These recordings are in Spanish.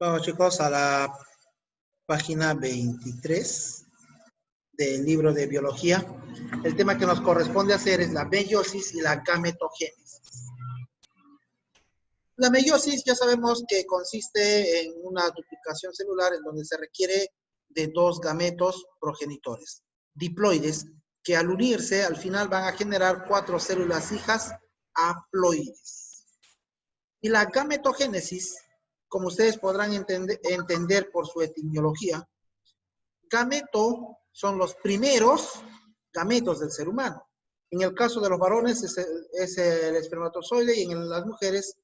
Vamos chicos a la página 23 del libro de biología. El tema que nos corresponde hacer es la meiosis y la gametogénesis. La meiosis ya sabemos que consiste en una duplicación celular en donde se requiere de dos gametos progenitores, diploides, que al unirse al final van a generar 4 células hijas haploides. Y la gametogénesis, como ustedes podrán entender por su etimología, gameto son los primeros gametos del ser humano. En el caso de los varones es el espermatozoide y en las mujeres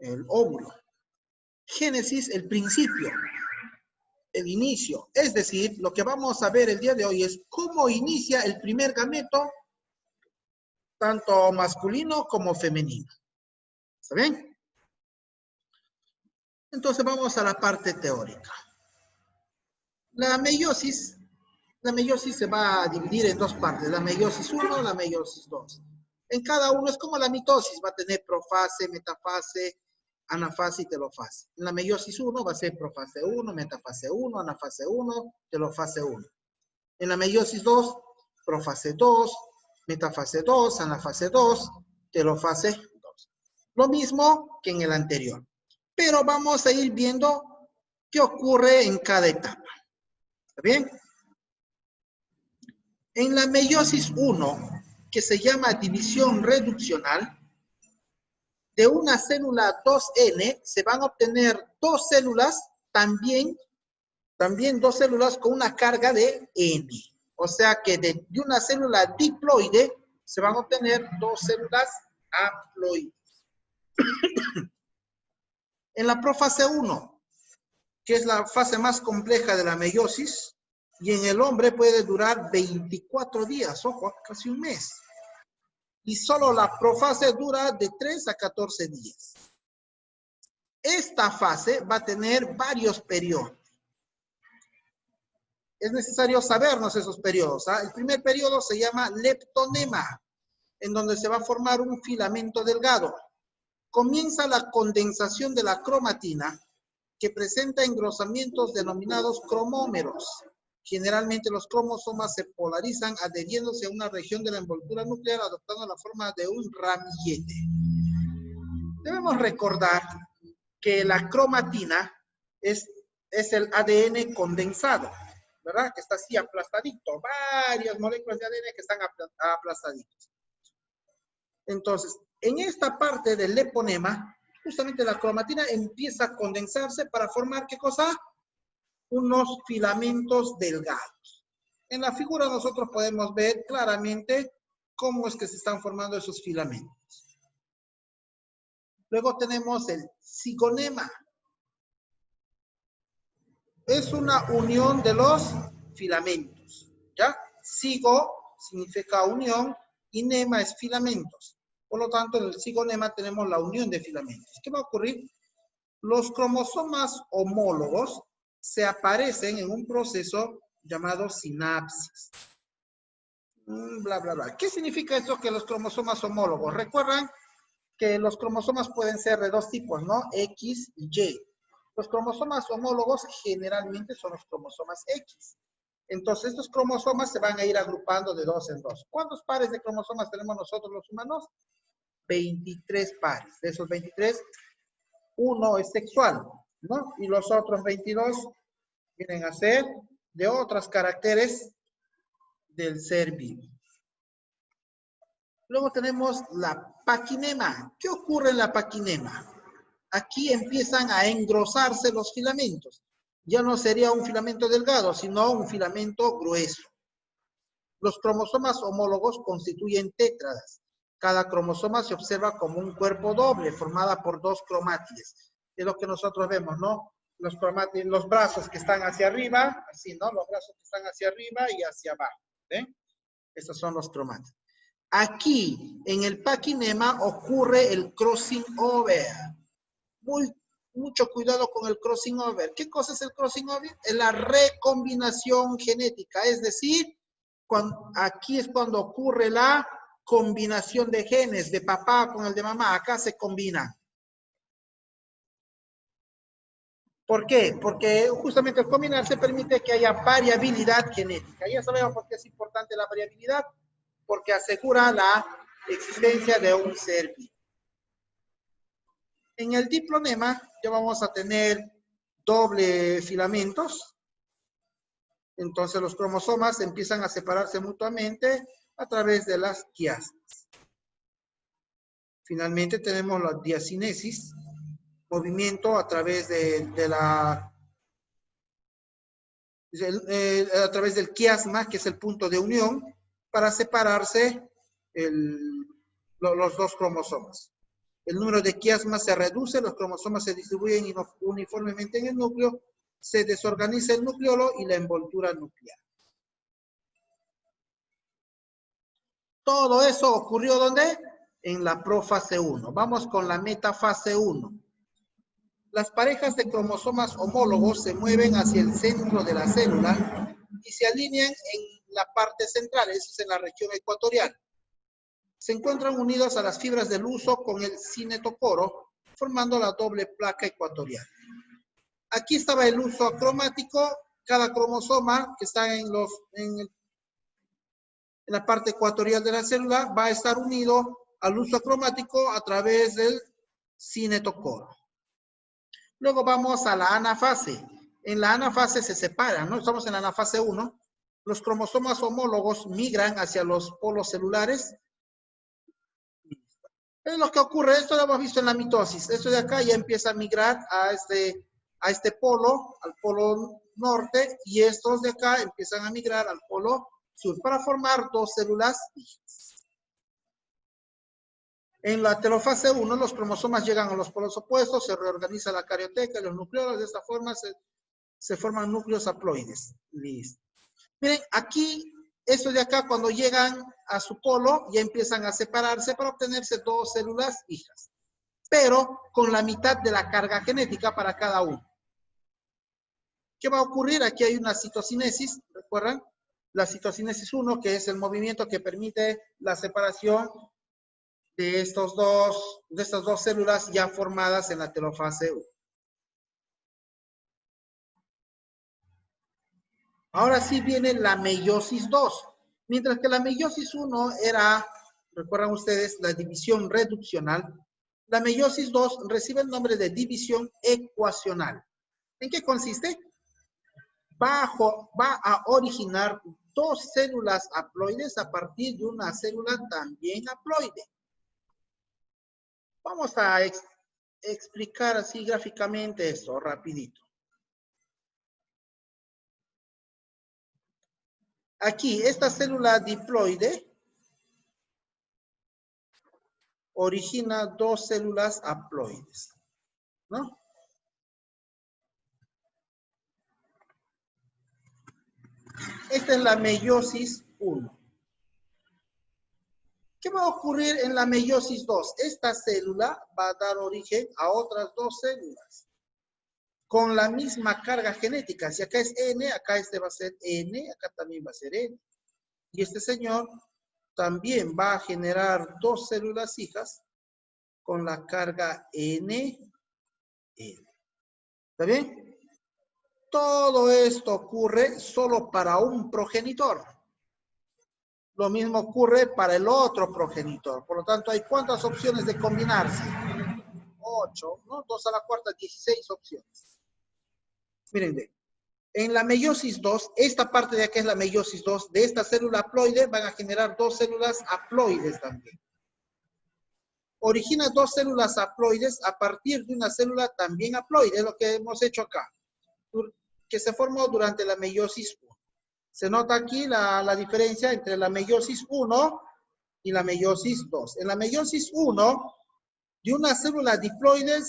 el óvulo. Génesis, el principio, el inicio. Es decir, lo que vamos a ver el día de hoy es cómo inicia el primer gameto, tanto masculino como femenino. ¿Está bien? Entonces vamos a la parte teórica. La meiosis se va a dividir en dos partes, la meiosis 1 y la meiosis 2. En cada uno es como la mitosis, va a tener profase, metafase, anafase y telofase. En la meiosis 1 va a ser profase 1, metafase 1, anafase 1, telofase 1. En la meiosis 2, profase 2, metafase 2, anafase 2, telofase 2. Lo mismo que en el anterior. Pero vamos a ir viendo qué ocurre en cada etapa. ¿Está bien? En la meiosis 1, que se llama división reduccional, de una célula 2N se van a obtener dos células, también dos células con una carga de N. O sea que de una célula diploide se van a obtener dos células haploides. En la profase 1, que es la fase más compleja de la meiosis, y en el hombre puede durar 24 días, ojo, casi un mes. Y solo la profase dura de 3 a 14 días. Esta fase va a tener varios periodos. Es necesario sabernos esos periodos. ¿Ah? El primer periodo se llama leptonema, en donde se va a formar un filamento delgado. Comienza la condensación de la cromatina, que presenta engrosamientos denominados cromómeros. Generalmente los cromosomas se polarizan adheriéndose a una región de la envoltura nuclear adoptando la forma de un ramillete. Debemos recordar que la cromatina es el ADN condensado, ¿verdad? Que está así aplastadito, varias moléculas de ADN que están aplastaditas. Entonces, en esta parte del leponema, justamente la cromatina empieza a condensarse para formar, ¿qué cosa? Unos filamentos delgados. En la figura nosotros podemos ver claramente cómo es que se están formando esos filamentos. Luego tenemos el cigonema. Es una unión de los filamentos, ¿ya? Cigo significa unión y nema es filamentos. Por lo tanto, en el cigonema tenemos la unión de filamentos. ¿Qué va a ocurrir? Los cromosomas homólogos se aparecen en un proceso llamado sinapsis. Bla, bla, bla. ¿Qué significa esto que los cromosomas homólogos? Recuerdan que los cromosomas pueden ser de dos tipos, ¿no? X y Y. Los cromosomas homólogos generalmente son los cromosomas X. Entonces, estos cromosomas se van a ir agrupando de dos en dos. ¿Cuántos pares de cromosomas tenemos nosotros los humanos? 23 pares. De esos 23, uno es sexual, ¿no? Y los otros 22 vienen a ser de otros caracteres del ser vivo. Luego tenemos la paquinema. ¿Qué ocurre en la paquinema? Aquí empiezan a engrosarse los filamentos. Ya no sería un filamento delgado, sino un filamento grueso. Los cromosomas homólogos constituyen tétradas. Cada cromosoma se observa como un cuerpo doble, formada por dos cromátides. Es lo que nosotros vemos, ¿no? Los brazos que están hacia arriba, así, ¿no? Los brazos que están hacia arriba y hacia abajo. Estos son los cromátides. Aquí, en el paquinema, ocurre el crossing over. Mucho cuidado con el crossing over. ¿Qué cosa es el crossing over? Es la recombinación genética. Es decir, aquí es cuando ocurre la combinación de genes de papá con el de mamá. Acá se combinan. ¿Por qué? Porque justamente el combinarse permite que haya variabilidad genética. Ya sabemos por qué es importante la variabilidad, porque asegura la existencia de un ser vivo. En el diplonema ya vamos a tener doble filamentos. Entonces los cromosomas empiezan a separarse mutuamente a través de las quiasmas. Finalmente tenemos la diacinesis, movimiento a través a través del quiasma, que es el punto de unión, para separarse los dos cromosomas. El número de quiasmas se reduce, los cromosomas se distribuyen uniformemente en el núcleo, se desorganiza el nucleolo y la envoltura nuclear. Todo eso ocurrió ¿dónde? En la profase 1. Vamos con la metafase 1. Las parejas de cromosomas homólogos se mueven hacia el centro de la célula y se alinean en la parte central, eso es en la región ecuatorial. Se encuentran unidos a las fibras del huso con el cinetocoro, formando la doble placa ecuatorial. Aquí estaba el huso acromático, cada cromosoma que está en la parte ecuatorial de la célula va a estar unido al huso acromático a través del cinetocoro. Luego vamos a la anafase. En la anafase se separan, ¿no? Estamos en la anafase 1. Los cromosomas homólogos migran hacia los polos celulares. Es lo que ocurre, esto lo hemos visto en la mitosis. Esto de acá ya empieza a migrar a este polo, al polo norte, y estos de acá empiezan a migrar al polo sur para formar dos células hijas. En la telofase 1, los cromosomas llegan a los polos opuestos, se reorganiza la carioteca y los nucleolos. De esta forma se forman núcleos haploides. Listo. Miren, aquí, estos de acá, cuando llegan a su polo, ya empiezan a separarse para obtenerse dos células hijas, pero con la mitad de la carga genética para cada uno. ¿Qué va a ocurrir? Aquí hay una citocinesis, ¿recuerdan? La citocinesis 1, que es el movimiento que permite la separación de estas dos células ya formadas en la telofase 1. Ahora sí viene la meiosis 2. Mientras que la meiosis 1 era, recuerdan ustedes, la división reduccional, la meiosis 2 recibe el nombre de división ecuacional. ¿En qué consiste? Va a originar dos células haploides a partir de una célula también haploide. Vamos a explicar así gráficamente esto, rapidito. Aquí, esta célula diploide origina dos células haploides, ¿no? Esta es la meiosis 1. ¿Qué va a ocurrir en la meiosis 2? Esta célula va a dar origen a otras dos células con la misma carga genética. Si acá es N, acá este va a ser N, acá también va a ser N. Y este señor también va a generar dos células hijas con la carga N, N. ¿Está bien? Todo esto ocurre solo para un progenitor. Lo mismo ocurre para el otro progenitor. Por lo tanto, hay ¿cuántas opciones de combinarse? 8, ¿no? 2 a la cuarta, 16 opciones. Miren, en la meiosis 2, esta parte de acá es la meiosis 2, de esta célula haploide van a generar dos células haploides también. Origina dos células haploides a partir de una célula también haploide, es lo que hemos hecho acá, que se formó durante la meiosis 1. Se nota aquí la diferencia entre la meiosis 1 y la meiosis 2. En la meiosis 1, de una célula diploide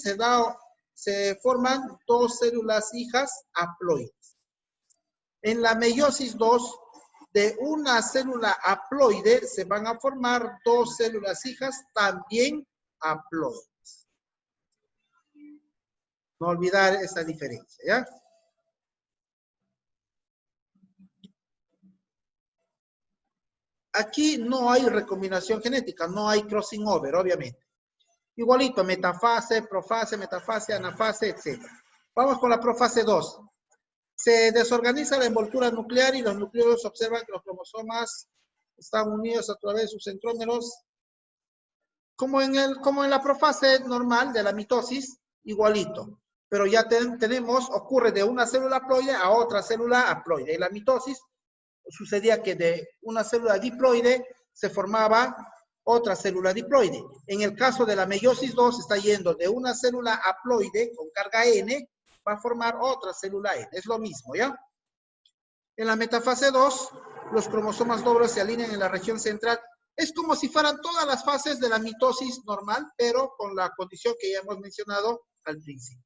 se forman dos células hijas haploides. En la meiosis 2, de una célula haploide se van a formar dos células hijas también haploides. No olvidar esa diferencia, ¿ya? Aquí no hay recombinación genética, no hay crossing over, obviamente. Igualito, metafase, profase, metafase, anafase, etc. Vamos con la profase 2. Se desorganiza la envoltura nuclear y los nucleolos observan que los cromosomas están unidos a través de sus centrómeros. Como en la profase normal de la mitosis, igualito. Pero ya ocurre de una célula haploide a otra célula haploide. En la mitosis sucedía que de una célula diploide se formaba otra célula diploide. En el caso de la meiosis 2 está yendo de una célula haploide con carga N, va a formar otra célula N. Es lo mismo, ¿ya? En la metafase 2, los cromosomas dobles se alinean en la región central. Es como si fueran todas las fases de la mitosis normal, pero con la condición que ya hemos mencionado al principio.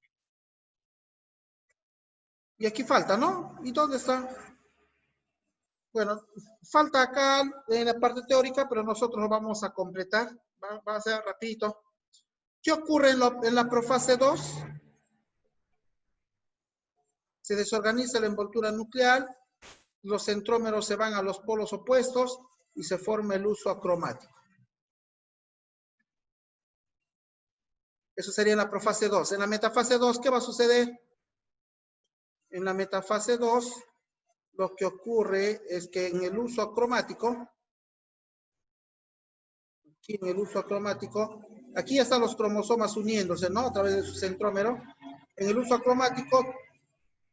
Y aquí falta, ¿no? ¿Y dónde está? Bueno, falta acá en la parte teórica, pero nosotros lo vamos a completar. Va a ser rapidito. ¿Qué ocurre en la profase 2? Se desorganiza la envoltura nuclear, los centrómeros se van a los polos opuestos y se forma el uso acromático. Eso sería en la profase 2. En la metafase 2, ¿qué va a suceder? En la metafase 2, lo que ocurre es que en el uso acromático, aquí ya están los cromosomas uniéndose, ¿no? A través de su centrómero. En el uso acromático,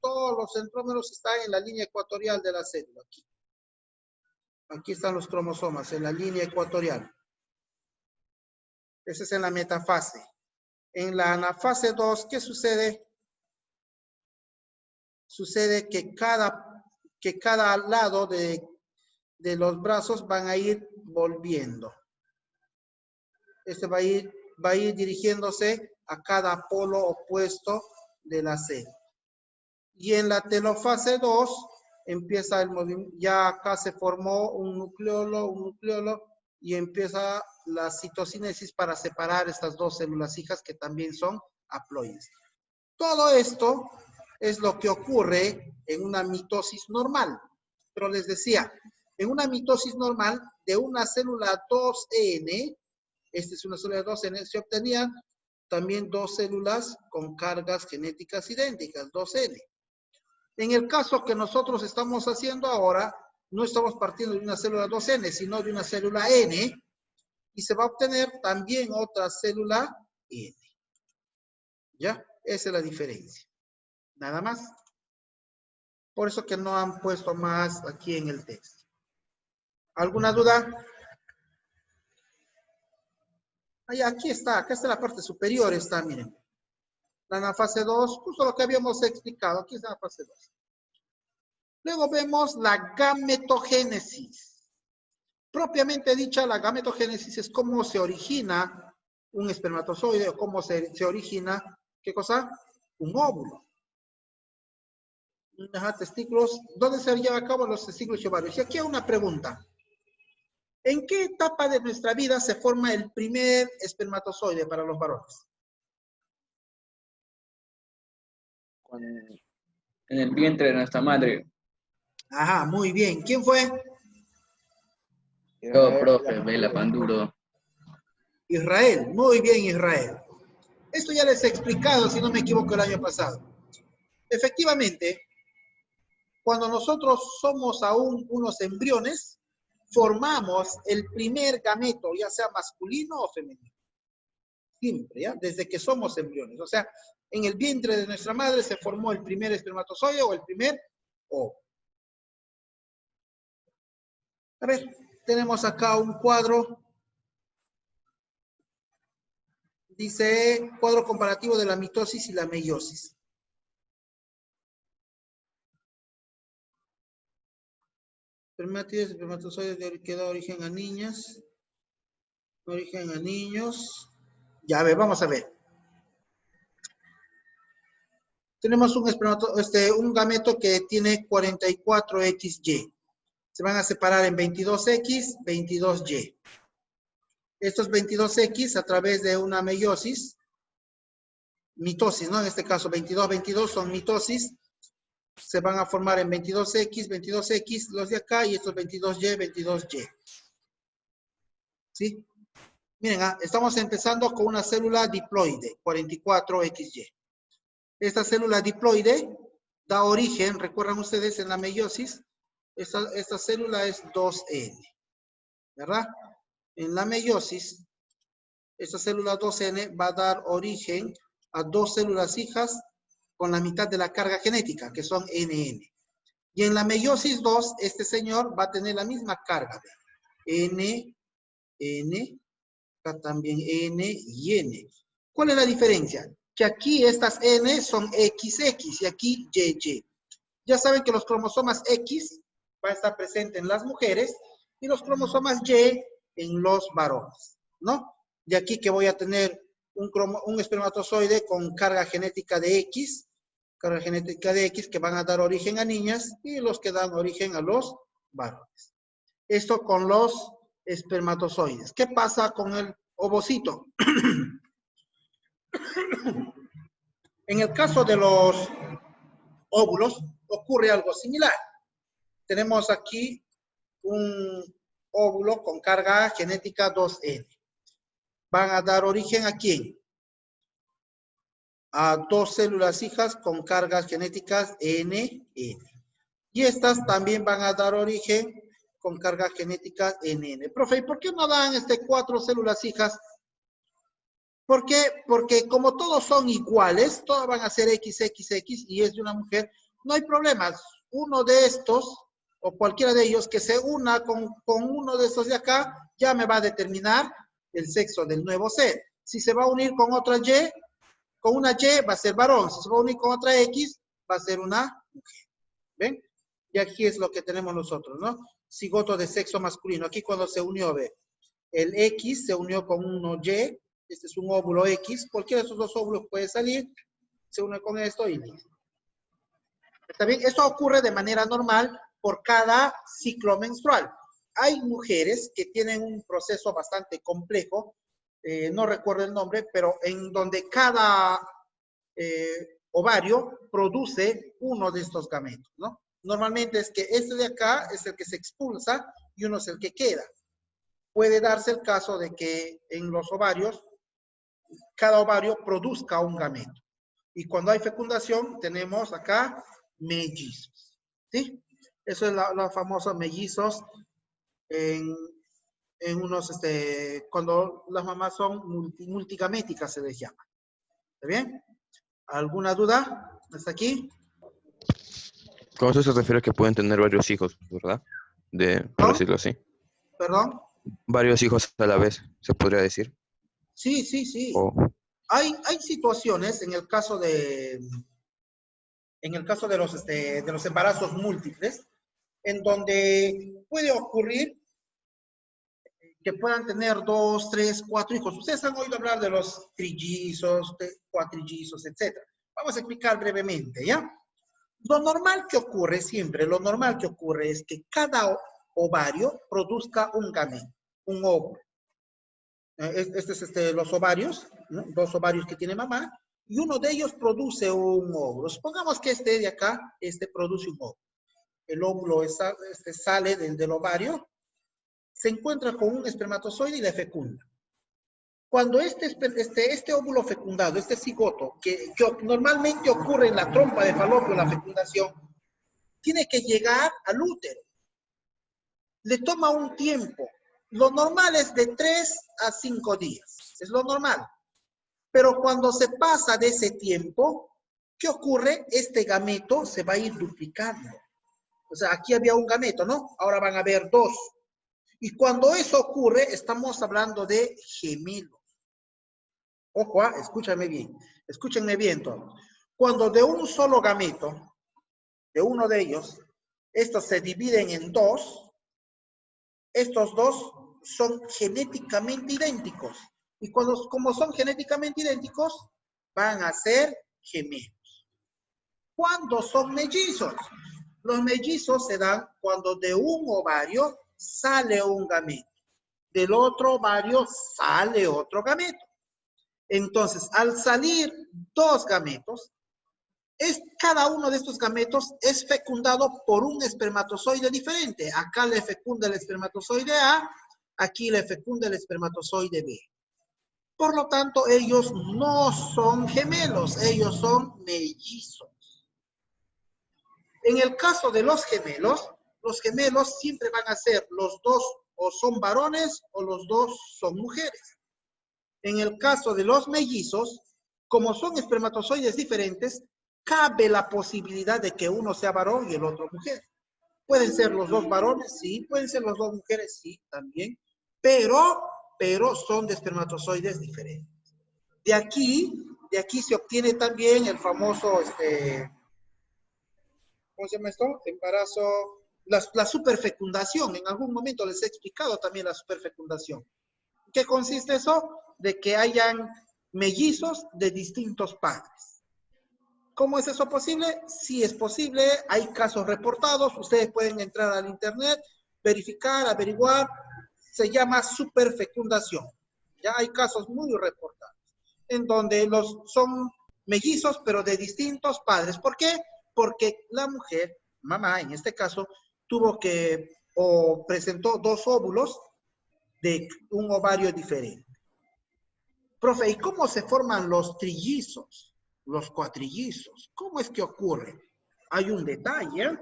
todos los centrómeros están en la línea ecuatorial de la célula. Aquí están los cromosomas, en la línea ecuatorial. Esa es en la metafase. En la anafase 2, ¿qué sucede? Sucede que cada lado de los brazos van a ir volviendo. Este va a ir dirigiéndose a cada polo opuesto de la célula. Y en la telofase 2 empieza el movimiento, ya acá se formó un nucleolo, y empieza la citocinesis para separar estas dos células hijas que también son haploides. Todo esto es lo que ocurre en una mitosis normal. Pero les decía, en una mitosis normal de una célula 2N, esta es una célula 2N, se obtenían también dos células con cargas genéticas idénticas, 2N. En el caso que nosotros estamos haciendo ahora, no estamos partiendo de una célula 2N, sino de una célula N, y se va a obtener también otra célula N. ¿Ya? Esa es la diferencia. Nada más. Por eso que no han puesto más aquí en el texto. ¿Alguna duda? Aquí está, acá está la parte superior, está, miren. La anafase 2, justo lo que habíamos explicado, aquí está la fase 2. Luego vemos la gametogénesis. Propiamente dicha, la gametogénesis es cómo se origina un espermatozoide o cómo se origina, ¿qué cosa? Un óvulo. Testículos, ¿dónde se lleva a cabo los testículos y ovarios? Y aquí hay una pregunta. ¿En qué etapa de nuestra vida se forma el primer espermatozoide para los varones? En el vientre de nuestra madre. Ajá, muy bien. ¿Quién fue? Yo, profe, Vela Panduro. Israel, muy bien, Israel. Esto ya les he explicado, si no me equivoco, el año pasado. Efectivamente, cuando nosotros somos aún unos embriones, formamos el primer gameto, ya sea masculino o femenino. Siempre, ¿ya? Desde que somos embriones. O sea, en el vientre de nuestra madre se formó el primer espermatozoide o el primer óvulo. A ver, tenemos acá un cuadro. Dice, cuadro comparativo de la mitosis y la meiosis. Espermatozoides que da origen a niñas. Origen a niños. Ya, a ver, vamos a ver. Tenemos un gameto que tiene 44XY. Se van a separar en 22X, 22Y. Estos 22X a través de una mitosis, ¿no? En este caso 22 son mitosis, se van a formar en 22X, los de acá, y estos 22Y. ¿Sí? Miren, estamos empezando con una célula diploide, 44XY. Esta célula diploide da origen, recuerdan ustedes en la meiosis, esta célula es 2N, ¿verdad? En la meiosis, esta célula 2N va a dar origen a dos células hijas con la mitad de la carga genética, que son NN. Y en la meiosis 2, este señor va a tener la misma carga. N, N, acá también N y N. ¿Cuál es la diferencia? Que aquí estas N son XX y aquí YY. Ya saben que los cromosomas X van a estar presentes en las mujeres y los cromosomas Y en los varones, ¿no? De aquí que voy a tener un espermatozoide con carga genética de X que van a dar origen a niñas y los que dan origen a los varones. Esto con los espermatozoides. ¿Qué pasa con el ovocito? En el caso de los óvulos ocurre algo similar. Tenemos aquí un óvulo con carga genética 2N. Van a dar origen ¿a quién? A dos células hijas con cargas genéticas NN. Y estas también van a dar origen con cargas genéticas NN. Profe, ¿y por qué no dan 4 células hijas? ¿Por qué? Porque como todos son iguales, todas van a ser XXX y es de una mujer, no hay problemas. Uno de estos, o cualquiera de ellos, que se una con uno de estos de acá, ya me va a determinar el sexo del nuevo ser. Si se va a unir con otra Y, con una Y va a ser varón. Si se va a unir con otra X, va a ser una mujer. ¿Ven? Y aquí es lo que tenemos nosotros, ¿no? Cigoto de sexo masculino. Aquí cuando se unió, ve, el X se unió con uno Y, este es un óvulo X, cualquiera de estos dos óvulos puede salir, se une con esto y listo. ¿Está bien? Esto ocurre de manera normal por cada ciclo menstrual. Hay mujeres que tienen un proceso bastante complejo, no recuerdo el nombre, pero en donde cada ovario produce uno de estos gametos, ¿no? Normalmente es que este de acá es el que se expulsa y uno es el que queda. Puede darse el caso de que en los ovarios, cada ovario produzca un gameto. Y cuando hay fecundación, tenemos acá mellizos, ¿sí? Eso es los famosos mellizos en unos, cuando las mamás son multigaméticas se les llama. ¿Está bien? ¿Alguna duda hasta aquí? Con eso se refiere a que pueden tener varios hijos, ¿verdad? Por ¿No? decirlo así. ¿Perdón? Varios hijos a la vez, se podría decir. Sí, sí, sí. O Hay situaciones en el caso de los embarazos múltiples, en donde puede ocurrir que puedan tener 2, 3, 4 hijos. Ustedes han oído hablar de los trillizos, cuatrillizos, etc. Vamos a explicar brevemente, ¿ya? Lo normal que ocurre siempre, lo normal que ocurre es que cada ovario produzca un gameto, un óvulo. Los ovarios, ¿no? 2 ovarios que tiene mamá, y uno de ellos produce un óvulo. Supongamos que este de acá, produce un óvulo. El óvulo sale del ovario, se encuentra con un espermatozoide y le fecunda. Cuando este óvulo fecundado, este cigoto, que normalmente ocurre en la trompa de falopio, la fecundación, tiene que llegar al útero. Le toma un tiempo. Lo normal es de 3 a 5 días. Es lo normal. Pero cuando se pasa de ese tiempo, ¿qué ocurre? Este gameto se va a ir duplicando. O sea, aquí había un gameto, ¿no? Ahora van a haber 2. Y cuando eso ocurre, estamos hablando de gemelos. Ojo, escúchame bien. Escúchenme bien todos. Cuando de un solo gameto, de uno de ellos, estos se dividen en 2, estos 2 son genéticamente idénticos. Y como son genéticamente idénticos, van a ser gemelos. ¿Cuándo son mellizos? Los mellizos se dan cuando de un ovario sale un gameto. Del otro ovario sale otro gameto. Entonces, al salir 2 gametos, cada uno de estos gametos es fecundado por un espermatozoide diferente. Acá le fecunda el espermatozoide A, aquí le fecunda el espermatozoide B. Por lo tanto, ellos no son gemelos, ellos son mellizos. En el caso de los gemelos siempre van a ser los dos o son varones o los dos son mujeres. En el caso de los mellizos, como son espermatozoides diferentes, cabe la posibilidad de que uno sea varón y el otro mujer. Pueden ser los dos varones, sí, pueden ser los dos mujeres, sí, también, pero son de espermatozoides diferentes. De aquí se obtiene también el famoso, ¿cómo se llama esto? Embarazo, la superfecundación. En algún momento les he explicado también la superfecundación. ¿Qué consiste eso? De que hayan mellizos de distintos padres. ¿Cómo es eso posible? Sí es posible, hay casos reportados, ustedes pueden entrar al internet, verificar, averiguar, se llama superfecundación. Ya hay casos muy reportados, en donde son mellizos, pero de distintos padres. ¿Por qué? Porque la mujer, mamá en este caso, tuvo que, o presentó dos óvulos de un ovario diferente. Profe, ¿y cómo se forman los trillizos, los cuatrillizos? ¿Cómo es que ocurre? Hay un detalle.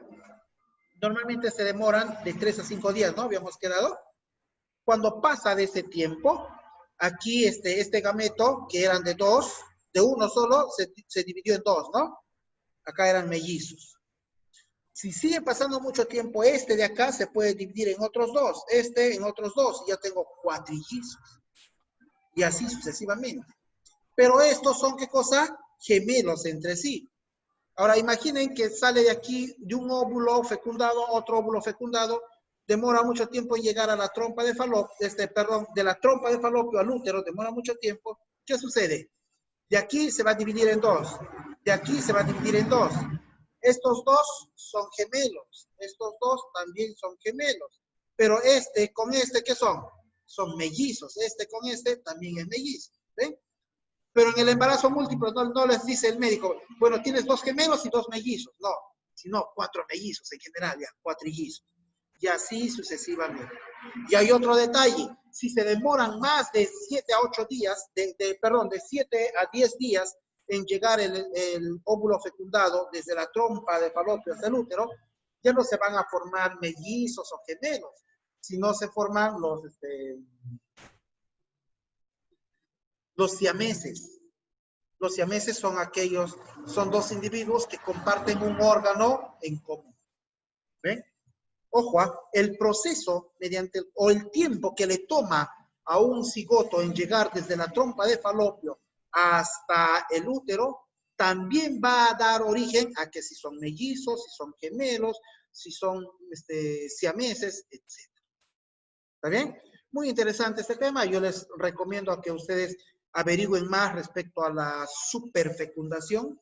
Normalmente se demoran de 3 a 5 días, ¿no? Habíamos quedado. Cuando pasa de ese tiempo, aquí este gameto, que eran de dos, de uno solo, se dividió en dos, ¿no? Acá eran mellizos. Si sigue pasando mucho tiempo, este de acá se puede dividir en otros dos, este en otros dos, y ya tengo cuatrillizos. Y así sucesivamente. Pero estos son, ¿qué cosa? Gemelos entre sí. Ahora imaginen que sale de aquí, de un óvulo fecundado, otro óvulo fecundado, demora mucho tiempo en llegar a la trompa de falopio, de la trompa de falopio al útero, demora mucho tiempo. ¿Qué sucede? De aquí se va a dividir en dos, de aquí se va a dividir en dos. Estos dos son gemelos, estos dos también son gemelos, pero con ¿qué son? Son mellizos, con también es mellizo, ¿ven? Pero en el embarazo múltiple no les dice el médico, bueno, tienes dos gemelos y dos mellizos. No, sino 4 mellizos en general, ya, cuatrillizos. Y así sucesivamente. Y hay otro detalle, si se demoran más de 7 a 8 días, de 7 a 10 días en llegar el óvulo fecundado desde la trompa de falopio hasta el útero, ya no se van a formar mellizos o gemelos, sino se forman los siameses. Los siameses son son dos individuos que comparten un órgano en común. ¿Ven? Ojo, el proceso o el tiempo que le toma a un cigoto en llegar desde la trompa de falopio hasta el útero, también va a dar origen a que si son mellizos, si son gemelos, si son siameses, etc. ¿Está bien? Muy interesante este tema. Yo les recomiendo a que ustedes averigüen más respecto a la superfecundación.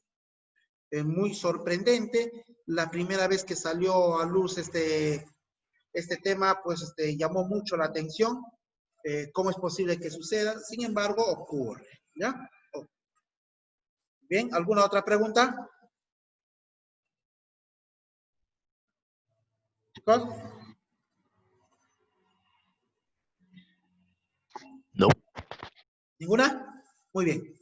Muy sorprendente. La primera vez que salió a luz este tema, pues llamó mucho la atención. ¿Cómo es posible que suceda? Sin embargo, ocurre. ¿Ya? Bien, ¿alguna otra pregunta? ¿Chicos? No. ¿Ninguna? Muy bien.